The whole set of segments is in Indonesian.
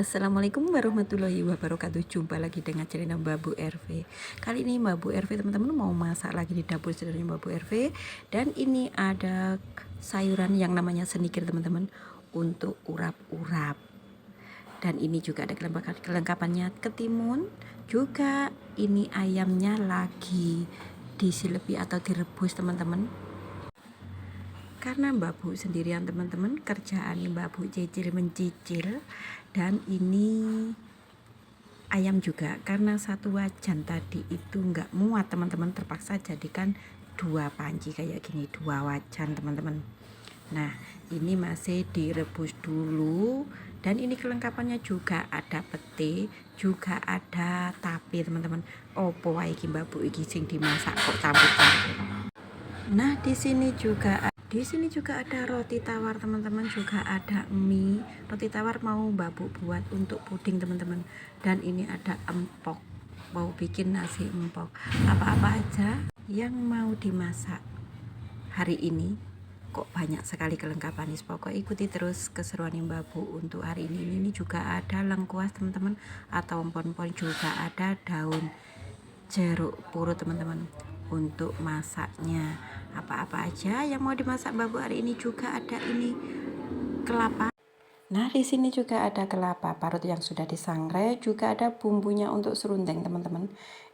Assalamualaikum warahmatullahi wabarakatuh. Jumpa lagi dengan channel Mbak Bu RV. Kali ini Mbak Bu RV teman-teman mau masak lagi di dapur sederhana Mbak Bu RV. Dan ini ada sayuran yang namanya senikir teman-teman, untuk urap-urap. Dan ini juga ada kelengkapannya ketimun. Juga ini ayamnya lagi disilepi atau direbus teman-teman. Karena Mbak Bu sendirian teman-teman, kerjaan Mbak Bu cicil mencicil. Dan ini ayam juga, karena satu wajan tadi itu nggak muat teman-teman, terpaksa jadikan 2 panci kayak gini, 2 wajan teman-teman. Nah ini masih direbus dulu. Dan ini kelengkapannya juga ada pete, juga ada tape teman-teman. Opo wae iki Mbak Bu iki sing dimasak kok campur-campur. Nah di sini juga ada roti tawar teman-teman, juga ada mie. Roti tawar mau Mbak Bu buat untuk puding teman-teman. Dan ini ada empok, mau bikin nasi empok. Apa-apa aja yang mau dimasak hari ini, kok banyak sekali kelengkapan nih. Pokok ikuti terus keseruan Mbak Bu untuk hari ini. Ini juga ada lengkuas teman-teman, atau empon-empon, juga ada daun jeruk purut teman-teman untuk masaknya. Apa-apa aja yang mau dimasak Mbak Bu hari ini. Juga ada ini kelapa. Nah di sini juga ada kelapa parut yang sudah disangrai, juga ada bumbunya untuk serundeng teman-teman.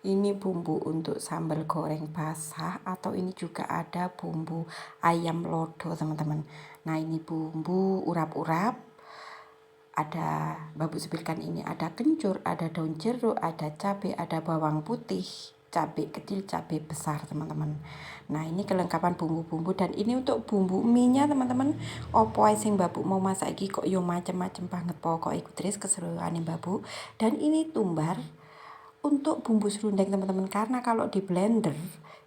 Ini bumbu untuk sambal goreng basah, atau ini juga ada bumbu ayam lodo teman-teman. Nah ini bumbu urap-urap. Ada Mbak Bu sebutkan ini ada kencur, ada daun jeruk, ada cabai, ada bawang putih, cabai kecil, cabai besar teman-teman. Nah ini kelengkapan bumbu-bumbu. Dan ini untuk bumbu mie-nya teman-teman. Opo sing Mbak Bu mau masak iki kok yo macem-macem banget, pokok ikut terus keseruan Mbak Bu. Dan ini tumbar untuk bumbu serundeng teman-teman, karena kalau di blender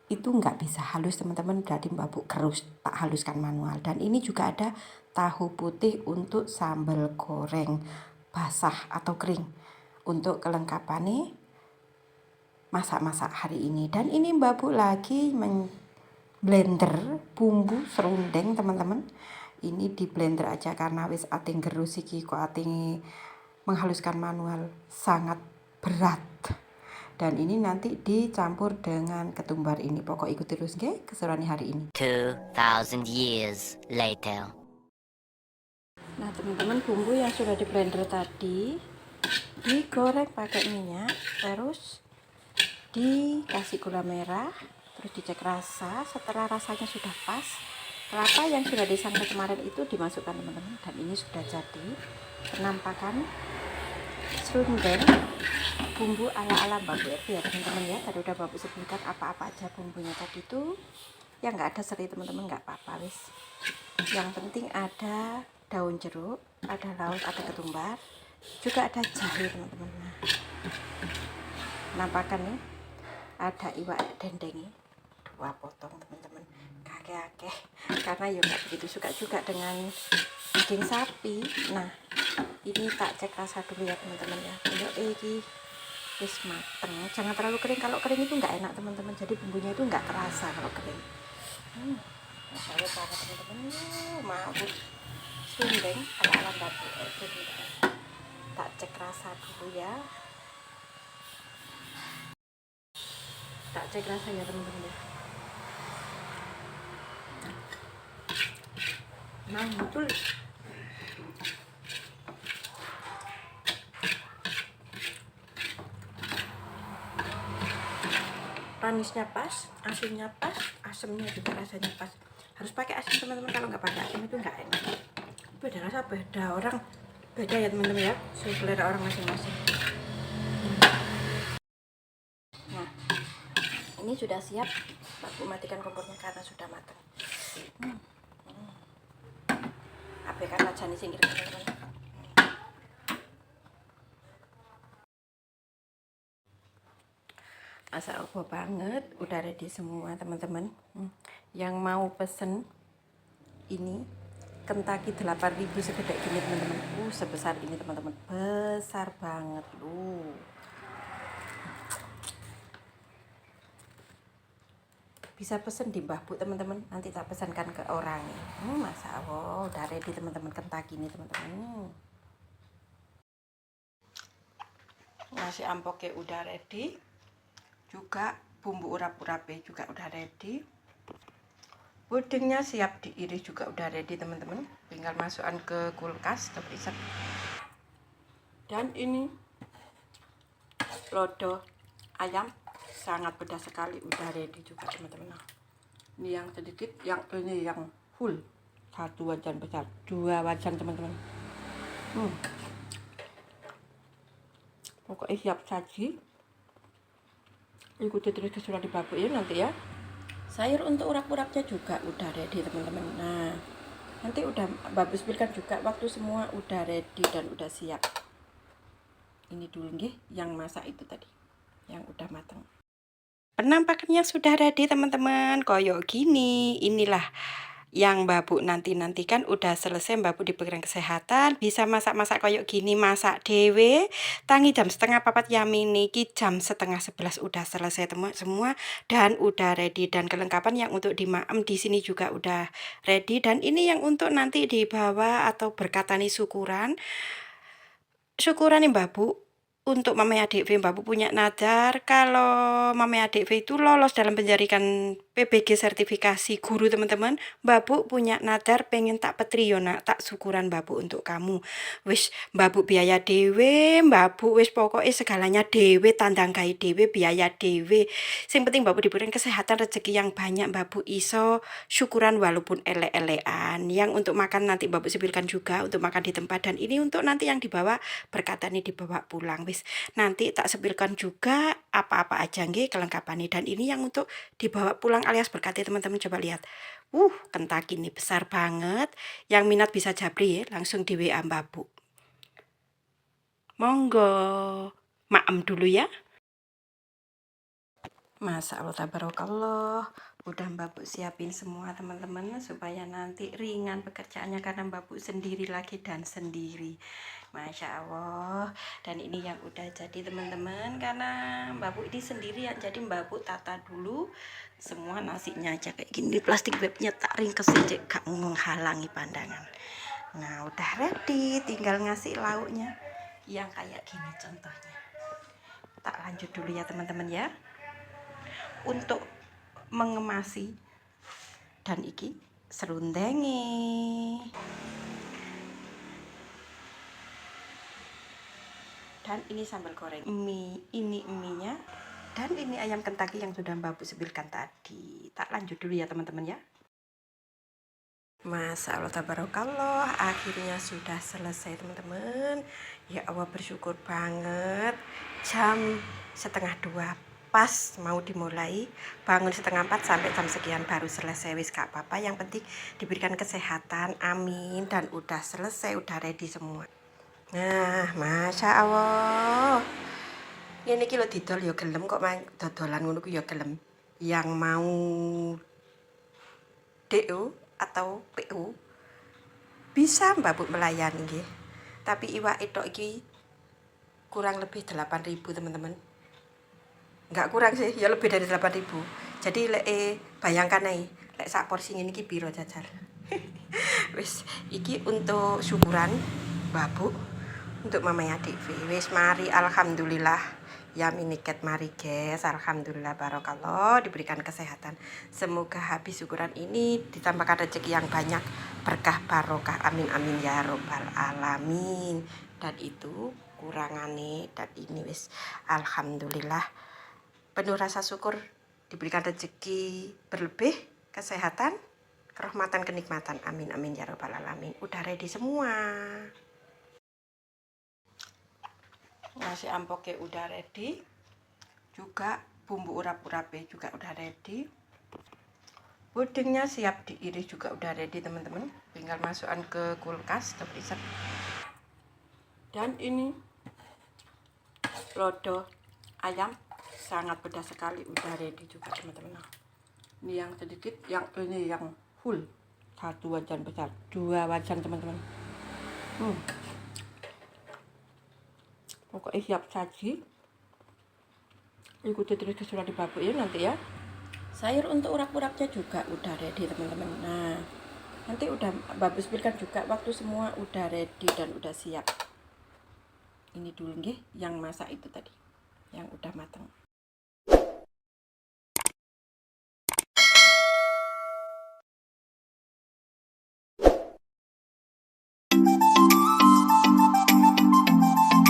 itu nggak bisa halus teman-teman, jadi Mbak Bu kerus, tak haluskan manual. Dan ini juga ada tahu putih untuk sambal goreng basah atau kering, untuk kelengkapannya masak-masak hari ini. Dan ini Mbak Bu lagi blender bumbu serundeng teman-teman. Ini di blender aja karena wis ating gerus iki, kok ating menghaluskan manual sangat berat. Dan ini nanti dicampur dengan ketumbar ini. Pokok ikut terus nggih keseruan hari ini. 2000 years later. Nah teman-teman, bumbu yang sudah di blender tadi digoreng pakai minyak, terus dikasih gula merah, terus dicek rasa. Setelah rasanya sudah pas, kelapa yang sudah disangrai kemarin itu dimasukkan teman-teman. Dan ini sudah jadi penampakan serundeng bumbu ala-ala Mbak Bu ya teman-teman ya. Tadi udah Mbak Bu sebutkan apa-apa aja bumbunya tadi itu. Ya nggak ada seri teman-teman, nggak apa-apa wis. Yang penting ada daun jeruk, ada laos, ada ketumbar, juga ada jahe teman-teman. Nah, nampakan nih ada iwak dendeng 2 potong teman-teman, kakek-kakek, karena ya nggak begitu suka juga dengan daging sapi. Nah ini tak cek rasa dulu ya teman-teman ya. Ini wis mateng, jangan terlalu kering. Kalau kering itu nggak enak teman-teman, jadi bumbunya itu nggak terasa kalau kering. Masya Allah banget teman-teman. Mau serundeng ala-ala Mbak Bu. Tak cek rasa dulu ya. Tak cek rasa ya teman-teman ya. Nah betul. Manisnya pas, asinnya pas, asemnya juga rasanya pas. Harus pakai asin teman-teman, kalau nggak pakai asin itu nggak enak. Beda rasa, beda orang, beda ya teman-teman ya, selera orang masing-masing. Nah ini sudah siap, Mbak Bu matikan kompornya karena sudah matang. Apa kan wajahnya singgir teman-teman. Asa opo banget, udah ready semua teman-teman. Yang mau pesen ini Kentucky 8.000 segede gini teman-teman. Sebesar ini teman-teman, besar banget lu. Bisa pesen di Mbah Bu teman-teman, nanti tak pesankan ke orang. Masa Allah udah ready teman-teman, Kentucky ini teman-teman. Nasi ampoknya udah ready, juga bumbu urap-urapnya juga udah ready, pudingnya siap diiris juga udah ready teman-teman, tinggal masukkan ke kulkas ke freezer. Dan ini lodo ayam sangat pedas sekali, udah ready juga teman-teman. Ini yang sedikit, yang ini yang full, 1 wajan besar, 2 wajan teman-teman. Pokoknya siap saji. Ikuti terus kesulitan di babuk ya nanti ya. Sayur untuk urap-urapnya juga udah ready teman-teman. Nah, nanti udah bagus pilkan juga waktu semua udah ready dan udah siap. Ini dulu nggih yang masak itu tadi, yang udah matang. Penampakannya sudah ready teman-teman, koyok gini. Inilah yang Mbak Bu nanti-nantikan. Udah selesai Mbak Bu diberikan kesehatan, bisa masak-masak koyok gini, masak dewe. Tangi jam 10:30 Yamini, jam 10:30 udah selesai semua dan udah ready. Dan kelengkapan yang untuk dimaem di sini juga udah ready. Dan ini yang untuk nanti dibawa atau berkatani syukuran nih Mbak Bu. Untuk Mama Adik V, Mbak Bu punya nadar kalau Mama Adik V itu lolos dalam penjarikan PBG sertifikasi guru teman-teman. Mbak Bu punya nadar pengen tak petri yo nak, tak syukuran Mbak Bu untuk kamu. Wis Mbak Bu biaya dewe, Mbak Bu wis pokoknya segalanya dewe, tandang gai dewe, biaya dewe. Sing penting Mbak Bu diberikan kesehatan, rezeki yang banyak, Mbak Bu iso syukuran walaupun elek-elekan. Yang untuk makan nanti Mbak Bu sipilkan juga untuk makan di tempat, dan ini untuk nanti yang dibawa berkata nih dibawa pulang. Wis nanti tak sepilkan juga apa-apa aja nggih kelengkapannya. Dan ini yang untuk dibawa pulang alias berkati teman-teman. Coba lihat, kentak ini besar banget. Yang minat bisa japri ya, langsung di WA Mbak Bu. Monggo, maem dulu ya. Masa Allah tabarakallah, udah Mbak Bu siapin semua teman-teman supaya nanti ringan pekerjaannya karena Mbak Bu sendiri lagi dan sendiri. Masya Allah. Dan ini yang udah jadi teman-teman, karena Mbak Bu ini sendirian, jadi Mbak Bu tata dulu semua nasinya aja kayak gini. Plastik webnya tak ringkes aja, gak menghalangi pandangan. Nah udah ready, tinggal ngasih lauknya yang kayak gini contohnya. Tak lanjut dulu ya teman-teman ya. Untuk mengemasi dan iki serundengi. Dan ini sambal goreng mie, ini mie-nya, dan ini ayam Kentucky yang sudah Mbak Bu sebilkan tadi. Tak lanjut dulu ya teman-teman ya. Masya Allah tabarakallah, akhirnya sudah selesai teman-teman. Ya Allah bersyukur banget. Jam 1:30 pas mau dimulai, bangun 3:30 sampai jam sekian baru selesai. Wis gak apa-apa, yang penting diberikan kesehatan, amin. Dan udah selesai, udah ready semua. Nah, Masya Allah. Ini kilo didol ya gelem kok, dodolan ngono ku ya gelem. Yang mau DO atau PO bisa Mbak Bu melayani nggih. Tapi iwak itu iki kurang lebih 8.000 teman-teman. Enggak kurang sih, ya lebih dari 8.000. Jadi bayangkan ae, lek sak porsi ngene iki piro jajar. Wis iki untuk syukuran Mbak Bu, untuk Mamanya Adik V. Wis mari alhamdulillah. Ya miniket mari guys, alhamdulillah barokallah diberikan kesehatan. Semoga habis syukuran ini ditambahkan rezeki yang banyak, berkah barokah, amin amin ya robbal alamin. Dan itu kurangane, dan ini wis alhamdulillah penuh rasa syukur diberikan rezeki berlebih, kesehatan, kerahmatan, kenikmatan, amin amin ya robbal alamin. Udah ready semua. Nasi ampoknya udah ready, juga bumbu urap-urapnya juga udah ready, pudingnya siap diiris juga udah ready teman-teman, tinggal masukkan ke kulkas ke freezer. Dan ini lodo ayam sangat pedas sekali, udah ready juga teman-teman. Ini yang sedikit, yang ini yang full, 1 wajan besar, 2 wajan teman-teman. Pokoknya siap saji. Ikuti terus kesulitan di babuk ya nanti ya. Sayur untuk urap-urapnya juga udah ready teman-teman. Nah nanti udah bagus pilkan juga waktu semua udah ready dan udah siap. ini dulu nggih, yang masak itu tadi, yang udah matang.